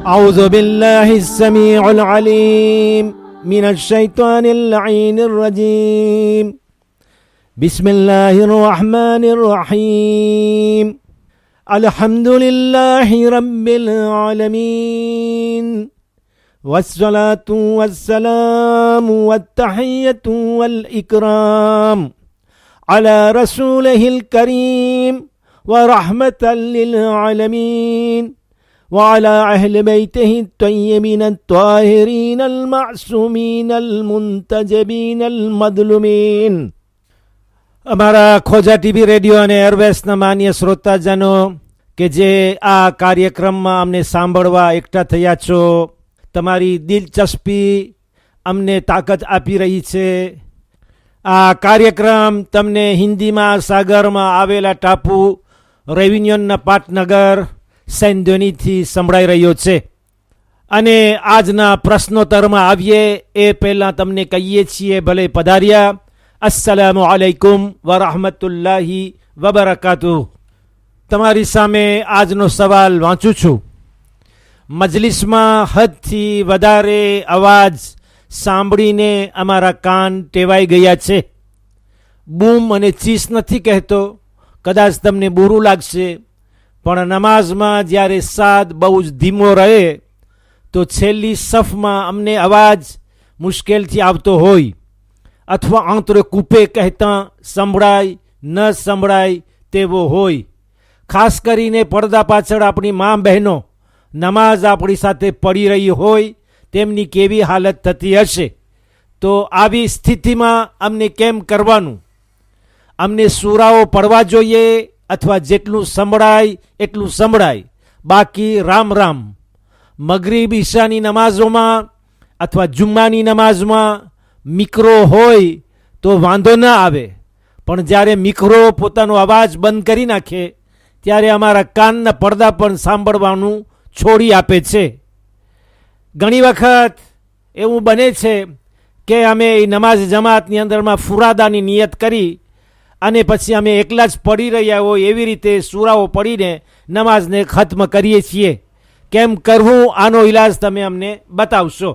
أعوذ بالله السميع العليم من الشيطان اللعين الرجيم. بسم الله الرحمن الرحيم. الحمد لله رب العالمين، والصلاة والسلام والتحية والإكرام على رسوله الكريم ورحمة للعالمين وعلى أهل بيته الطيبين الطاهرين المعصومين المنتجبين المظلومين. અમારા ખોજા TV radio અને એરવેસના માન્ય શ્રોતાજનો કે જે આ કાર્યક્રમમાં અમને સાંભળવા એકઠા થયા છો, તમારી દિલચસ્પી અમને તાકાત આપી રહી છે. આ કાર્યક્રમ તમને હિન્દીમાં સાગરમાં આવેલા ટાપુ રેવિન્યોનના પાટનગર સેન્ડોનીથી સંભળાઈ રહ્યો છે. અને આજના પ્રશ્નોત્તરમાં આવીએ એ પહેલાં તમને કહીએ છીએ ભલે પધાર્યા. અસ્સલામુ અલૈકુમ વરહમતુલ્લાહી વબરકાતુહ. તમારી સામે આજનો સવાલ વાંચું છું. મજલિસમાં હદથી વધારે અવાજ સાંભળીને અમારા કાન ટેવાઈ ગયા છે. બૂમ અને ચીસ નથી કહેતો, કદાચ તમને બુરું લાગશે, પણ નમાઝમાં જ્યારે સાદ બહુ જ ધીમો રહે તો છેલ્લી સફમાં અમને અવાજ મુશ્કેલથી આવતો હોય, અથવા આંતરે કૂપે કહેતા સંભળાય ન સંભળાય તેવો હોય. ખાસ કરીને પડદા પાછળ આપણી મા બહેનો નમાઝ આપણી સાથે પડી રહી હોય તેમની કેવી હાલત થતી હશે. તો આવી સ્થિતિમાં અમને કેમ કરવાનું? અમને સૂરાઓ પડવા જોઈએ, અથવા જેટલું સંભળાય એટલું સંભળાય, બાકી રામ રામ. મગરીબ ઈશાની નમાઝોમાં અથવા જુમ્માની નમાઝમાં મિક્રો હોય તો વાંધો ન આવે, પણ જ્યારે મિક્રો પોતાનો અવાજ બંધ કરી નાખે ત્યારે અમારા કાનના પડદા પણ સાંભળવાનું છોડી આપે છે. ઘણી વખત એવું બને છે કે અમે એ નમાઝ જમાતની અંદરમાં ફુરાદાની નિયત કરી અને પછી અમે એકલા જ પડી રહ્યા હોય એવી રીતે સૂરાઓ પડીને નમાઝને ખત્મ કરીએ છીએ. કેમ કરવું, આનો ઈલાજ તમે અમને બતાવશો.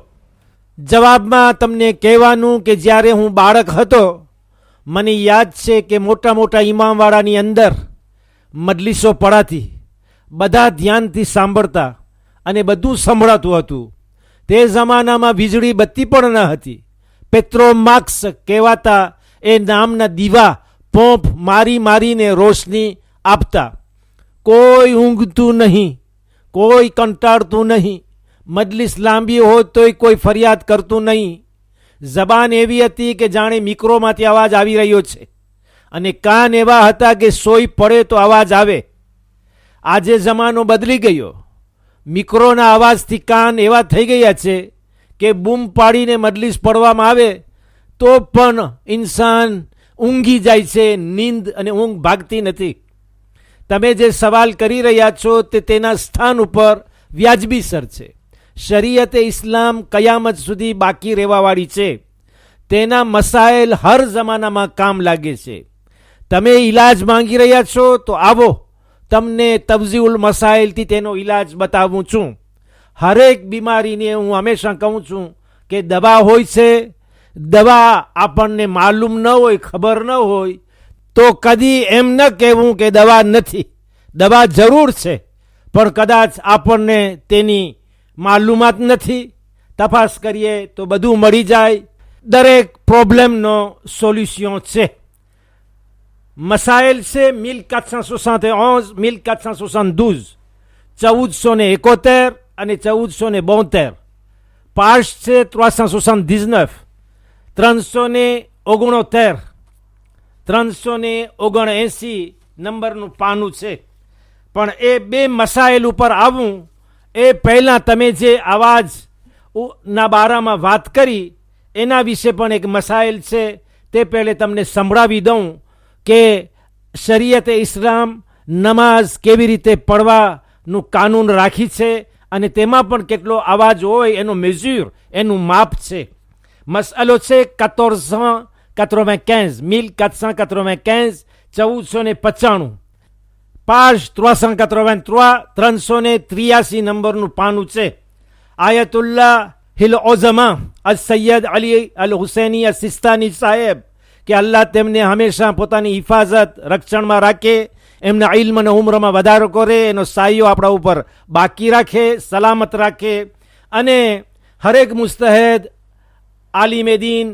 જવાબમાં તમને કહેવાનું કે જ્યારે હું બાળક હતો, મને યાદ છે કે મોટા મોટા ઇમામવાળાની અંદર મજલિસો પડાતી, બધા ધ્યાનથી સાંભળતા અને બધું સંભળાતું હતું. તે જમાનામાં વીજળી બત્તી પણ ન હતી. પેટ્રોમાક્સ કહેવાતા એ નામના દીવા પોંપ મારી મારીને રોશની આપતા. કોઈ ઊંઘતું નહીં, કોઈ કંટાળતું નહીં, મજલિસ લાંબી હોય તોય કોઈ ફરિયાદ કરતું નહીં. જબાન એવી હતી કે જાણે મિક્રોમાંથી અવાજ આવી રહ્યો છે, અને કાન એવા હતા કે સોઈ પડે તો અવાજ આવે. આજે જમાનો બદલી ગયો. મિક્રોના અવાજથી કાન એવા થઈ ગયા છે કે બૂમ પાડીને મજલિસ પડવામાં આવે તો પણ ઇન્સાન ઊંઘી જાય છે. નીંદ અને ઊંઘ ભાગતી નથી. તમે જે સવાલ કરી રહ્યા છો તે તેના સ્થાન ઉપર વ્યાજબીસર છે. શરીયતે ઇસ્લામ કયામત સુધી બાકી રહેવાવાળી છે. તેના મસાઇલ હર જમાનામાં કામ લાગે છે. તમે ઈલાજ માંગી રહ્યા છો તો આવો, તમને તવઝીઉલ મસાઇલથી તેનો ઈલાજ બતાવું છું. હરેક બીમારીને હું હંમેશા કહું છું કે દવા હોય છે. દવા આપણને માલુમ ન હોય, ખબર ન હોય તો કદી એમ ન કહેવું કે દવા નથી. દવા જરૂર છે, પણ કદાચ આપણને તેની માલુમાત નથી. તપાસ કરીએ તો બધું મળી જાય. દરેક પ્રોબ્લેમનો સોલ્યુશન છે. મસાઇલ છે 1471, 1472, 1471 અને 1472. પાર્શ છે 379, 369, 379 નંબરનું પાનું છે. પણ એ બે મસાઇલ ઉપર આવું એ પહેલાં તમે જે અવાજના બારામાં વાત કરી એના વિશે પણ એક મસાઇલ છે. તે પહેલે તમને સંભળાવી દઉં કે શરીયતે ઇસ્લામ નમાઝ કેવી રીતે પડવાનું કાનૂન રાખી છે, અને તેમાં પણ કેટલો અવાજ હોય એનો મેઝ્યોર, એનું માપ છે. મસલો છે 1495, 1495, 1495. page 383, 383 નંબરનું પાનું છે. આયતુલ્લાહ હિલ ઓઝમા અલ સૈયદ અલી અલ હુસૈની અલ સિસ્તાની સાહેબ, કે અલ્લાહ તેમને હંમેશા પોતાની હિફાજત રક્ષણમાં રાખે, એમના ઇલ્મ અને ઉમ્રમાં વધારો કરે, એનો સાયો આપણા ઉપર બાકી રાખે, સલામત રાખે, અને હરેક મુસ્તહેદ આલિમે દીન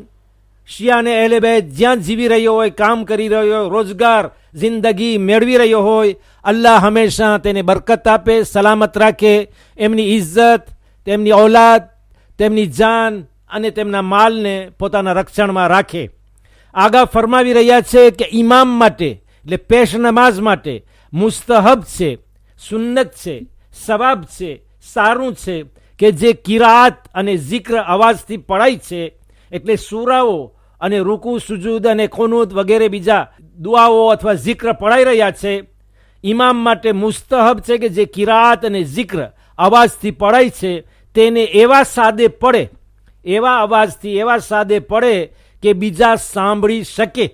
શિયાને અહેલે બેત જ્યાં જીવી રહ્યો હોય, કામ કરી રહ્યો હોય, રોજગાર જિંદગી મેળવી રહ્યો હોય, અલ્લાહ હંમેશા તેને બરકત આપે, સલામત રાખે, એમની ઇજ્જત, તેમની ઔલાદ, તેમની જાન અને તેમના માલને પોતાના રક્ષણમાં રાખે. આગા ફરમાવી રહ્યા છે કે ઇમામ માટે એટલે પેશ નમાઝ માટે મુસ્તહબ છે, સુન્નત છે, સવાબ છે, સારું છે કે જે કિરાત અને zikr અવાજથી પડાય છે, એટલે સૂરાઓ અને રૂકુ સુજૂદ અને કુનૂત વગેરે બીજા દુઆઓ અથવા zikr પડાઈ રહ્યા છે, ઇમામ માટે મુસ્તહબ છે કે જે કિરાત અને zikr અવાજથી પડાય છે તેને એવા સાદે પડે, એવા અવાજથી એવા સાદે પડે કે બીજા સાંભળી શકે,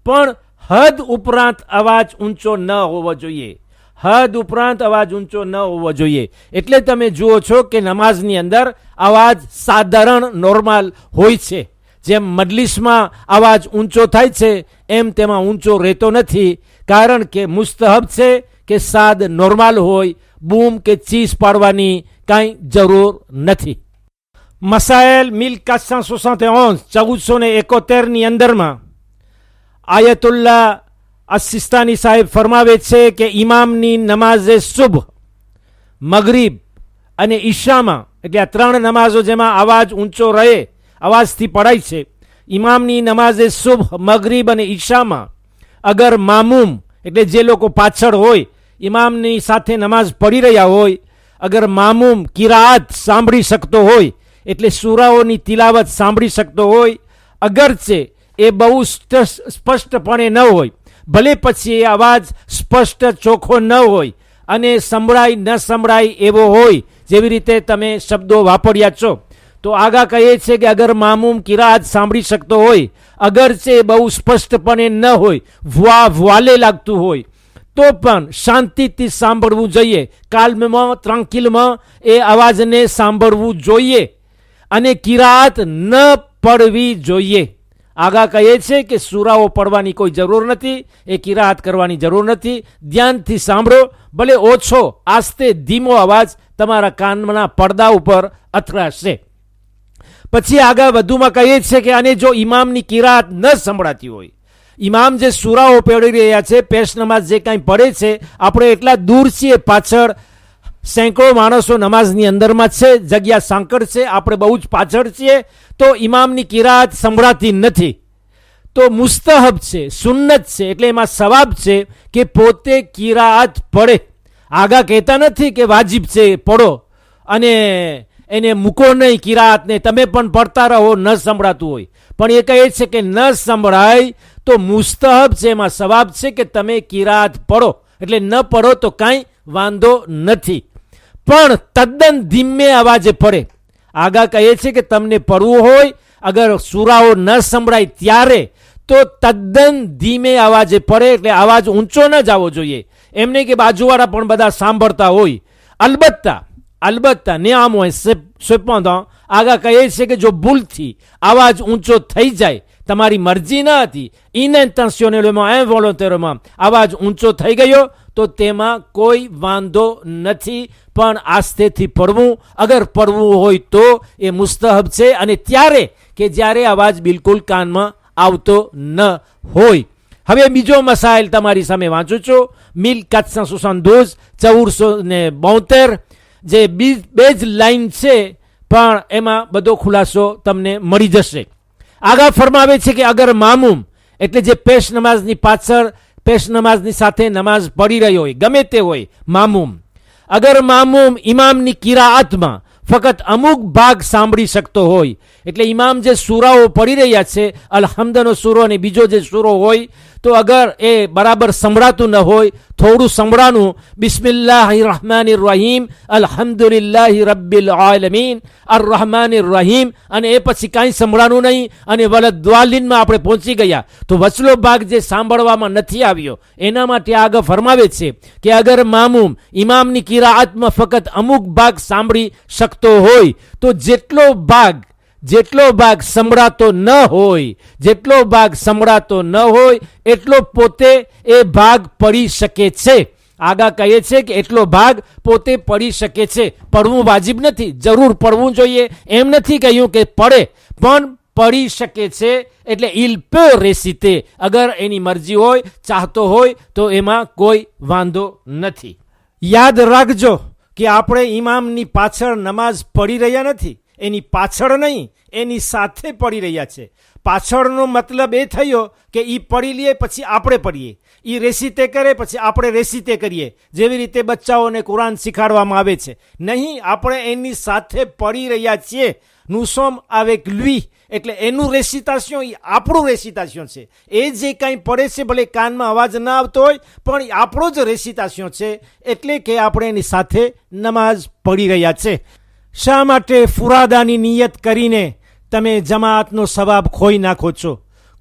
પણ હદ ઉપરાંત અવાજ ઊંચો ન હોવો જોઈએ, હદ ઉપરાંત અવાજ ઊંચો ન હોવો જોઈએ. એટલે તમે જુઓ છો કે નમાઝની અંદર અવાજ સાધારણ નોર્મલ હોય છે. જેમ મજલિસમાં અવાજ ઊંચો થાય છે એમ તેમાં ઊંચો રહેતો નથી, કારણ કે મુસ્તહબ છે કે સાદ નોર્મલ હોય, બૂમ કે ચીસ પાડવાની કાંઈ જરૂર નથી. મસાઇલ 1471 1471ની અંદરમાં આયતુલ્લાહ અસિસ્તાની સાહેબ ફરમાવે છે કે ઇમામની નમાઝે સુબહ, મગરીબ અને ઈશામાં, એટલે આ ત્રણ નમાઝો જેમાં અવાજ ઊંચો રહે, અવાજથી પડાય છે, ઇમામની નમાઝે સુબહ, મગરીબ અને ઈશામાં અગર મામૂમ એટલે જે લોકો પાછળ હોય, ઇમામની સાથે નમાઝ પડી રહ્યા હોય, અગર મામૂમ કિરાત સાંભળી શકતો હોય, એટલે સૂરાઓની તિલાવત સાંભળી શકતો હોય, અગરચે એ બહુ સ્પષ્ટપણે ન હોય, ભલે પછી એ અવાજ સ્પષ્ટ ચોખ્ખો ન હોય અને સંભળાય ન સંભળાય એવો હોય, જેવી રીતે તમે શબ્દો વાપર્યા છો, તો આગા કહે છે કે અગર મામૂમ કિરાત સાંભળી શકતો હોય, અગરચે બહુ સ્પષ્ટપણે ન હોય, વાલે લાગતું હોય, તો પણ શાંતિથી સાંભળવું જોઈએ, કાલ્મમાં ત્રાંકિલમાં એ અવાજને સાંભળવું જોઈએ અને કિરાત ન પડવી જોઈએ. આગા કહે છે કે સૂરાઓ પડવાની કોઈ જરૂર નથી, એ કિરાત કરવાની જરૂર નથી, ધ્યાનથી સાંભળો, ભલે ઓછો આસ્તે ધીમો અવાજ તમારા કાનના પડદા ઉપર અથડાશે. પછી આગળ વધુમાં કહે છે કે અને જો ઇમામની કિરાત ન સંભળાતી હોય, ઇમામ જે સૂરાઓ પડી રહ્યા છે, પેશ નમાઝ જે કાંઈ પડે છે, આપણે એટલા દૂર છીએ, પાછળ સેંકડો માણસો નમાઝની અંદરમાં છે, જગ્યા સાંકળ છે, આપણે બહુ જ પાછળ છીએ, તો ઇમામની કિરાત સંભળાતી નથી, તો મુસ્તહબ છે, સુન્નત છે, એટલે એમાં સવાબ છે કે પોતે કિરાત પડે. આગા કહેતા નથી કે વાજિબ છે પડો અને એને મૂકો નહીં કિરાતને, તમે પણ પડતા રહો ન સંભળાતું હોય, પણ એ કહે છે કે ન સંભળાય તો મુસ્તહબ છે, એમાં સવાબ છે કે તમે કિરાત પડો, એટલે ન પડો તો કાંઈ વાંધો નથી, પણ તદ્દન ધીમે અવાજે પડે. આગા કહે છે કે તમને પડવું હોય, અગર સૂરાઓ ન સંભળાય ત્યારે, તો તદ્દન ધીમે અવાજે પડે, એટલે અવાજ ઊંચો ન જવો જોઈએ, એમ નહીં કે બાજુવાળા પણ બધા સાંભળતા હોય. અલબત્તા નિયમ હોય સેપોંદા. આગા કહે છે કે જો ભૂલથી અવાજ ઊંચો થઈ જાય, તમારી મરજી ન હતી, ઇનટેન્શનલેમાં ઇન્વોલન્ટરીમાં અવાજ ઊંચો થઈ ગયો, તો તેમાં કોઈ વાંધો નથી, પણ આસ્તેથી પડવું, અગર પડવું હોય તો એ મુસ્તહબ છે, અને ત્યારે કે જ્યારે અવાજ બિલકુલ કાનમાં આવતો ન હોય. હવે બીજો મસાઇલ તમારી સામે વાંચું છું, 1472 1472, જે બે જ લાઈન છે પણ એમાં બધો ખુલાસો તમને મળી જશે. આગળ ફરમાવે છે કે અગર મામૂમ એટલે જે પેશ નમાઝની પાછળ પેશ નમાઝની સાથે નમાઝ પડી રહ્યો હોય, ગમે તે હોય મામૂમ, અગર મામૂમ ઇમામની કિરાઅતમાં ફક્ત અમુક ભાગ સાંભળી શકતો હોય, એટલે ઇમામ જે સૂરાઓ પડી રહ્યા છે, અલહમ્દનો સૂરો અને બીજો જે સૂરો હોય, તો અગર એ બરાબર સંભળાતું ન હોય, થોડું સંભળાનું, બિસ્મિલ્લાહિર રહમાનિર રહીમ, અલ્હમ્દુલિલ્લાહી રબ્બિલ આલમીન, અર રહમાનિર રહીમ, અને એ પછી કાંઈ સંભળાનું નહીં અને વલદ્વાલિનમાં આપણે પહોંચી ગયા, તો વચલો ભાગ જે સાંભળવામાં નથી આવ્યો એના માટે આગળ ફરમાવે છે કે અગર મામૂમ ઇમામની કિરાઆતમાં ફક્ત અમુક ભાગ સાંભળી શકતો હોય તો જેટલો ભાગ સંભળાતો ન હોય એટલો પોતે એ ભાગ પડી શકે છે. આગા કહે છે કે એટલો ભાગ પોતે પડી શકે છે. પડવું વાજિબ નથી, જરૂર પડવું જોઈએ એમ નથી કહ્યું કે પડે, પણ પડી શકે છે. એટલે ઇલ peut réciter, અગર એની મરજી હોય, ચાહતો હોય તો એમાં કોઈ વાંધો નથી. યાદ રાખજો કે આપણે ઇમામની પાછળ નમાઝ પડી રહ્યા નથી, એની પાછળ નહીં, એની સાથે પડી રહ્યા છે. પાછળનો મતલબ એ થયો કે એ પડી લે પછી આપણે પડીએ, એ રેસીતે કરે પછી આપણે રેસીતે કરીએ, જેવી રીતે બચ્ચાઓને કુરાન શીખાડવામાં આવે છે. નહીં, આપણે એની સાથે પડી રહ્યા છીએ. nous sommes avec lui, એટલે એનું રેસિતાશન એ આપણું રેસિતાશન છે. એ જે કાંઈ પડે છે ભલે કાનમાં અવાજ ના આવતો હોય પણ એ આપણો જ રેસિતાશન છે, એટલે કે આપણે એની સાથે નમાઝ પડી રહ્યા છે. શા માટે ફુરાદાની નિયત કરીને તમે જમાતનો સવાબ ખોઈ નાખો છો?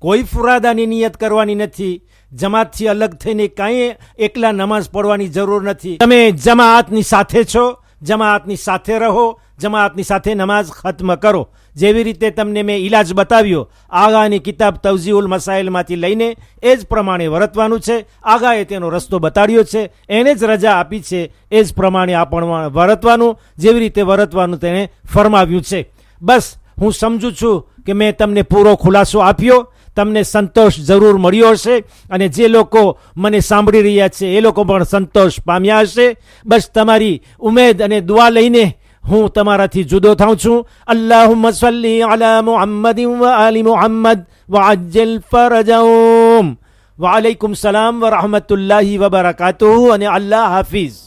કોઈ ફુરાદાની નિયત કરવાની નથી. જમાતથી અલગ થઈને કાંઈ એકલા નમાઝ પઢવાની જરૂર નથી. તમે જમાતની સાથે છો, જમાતની સાથે રહો, જમાતની સાથે નમાઝ ખત્મ કરો. જેવી રીતે તમને મેં ઇલાજ બતાવ્યો, આગાની કિતાબ તવઝીઉલ મસાઇલમાંથી લઈને એ જ પ્રમાણે વર્તવાનું છે. આગાએ તેનો રસ્તો બતાડ્યો છે, એને જ રજા આપી છે, એ જ પ્રમાણે આપણે વર્તવાનું, જેવી રીતે વર્તવાનું તેને ફરમાવ્યું છે. બસ હું સમજું છું કે મેં તમને પૂરો ખુલાસો આપ્યો, તમને સંતોષ જરૂર મળ્યો હશે, અને જે લોકો મને સાંભળી રહ્યા છે એ લોકો પણ સંતોષ પામ્યા હશે. બસ તમારી ઉમેદ અને દુઆ લઈને હું તમારાથી જુદો થાઉં છું. અલ્લાહુમ્મા સલ્લી અલા મુહમ્મદિન વ આલી મુહમ્મદ વ અજ્જલ ફરજહુમ. વ અલૈકુમ સલામ વ રહમતુલ્લાહિ વ બરકાતુહુ, અને અલ્લાહ હાફિઝ.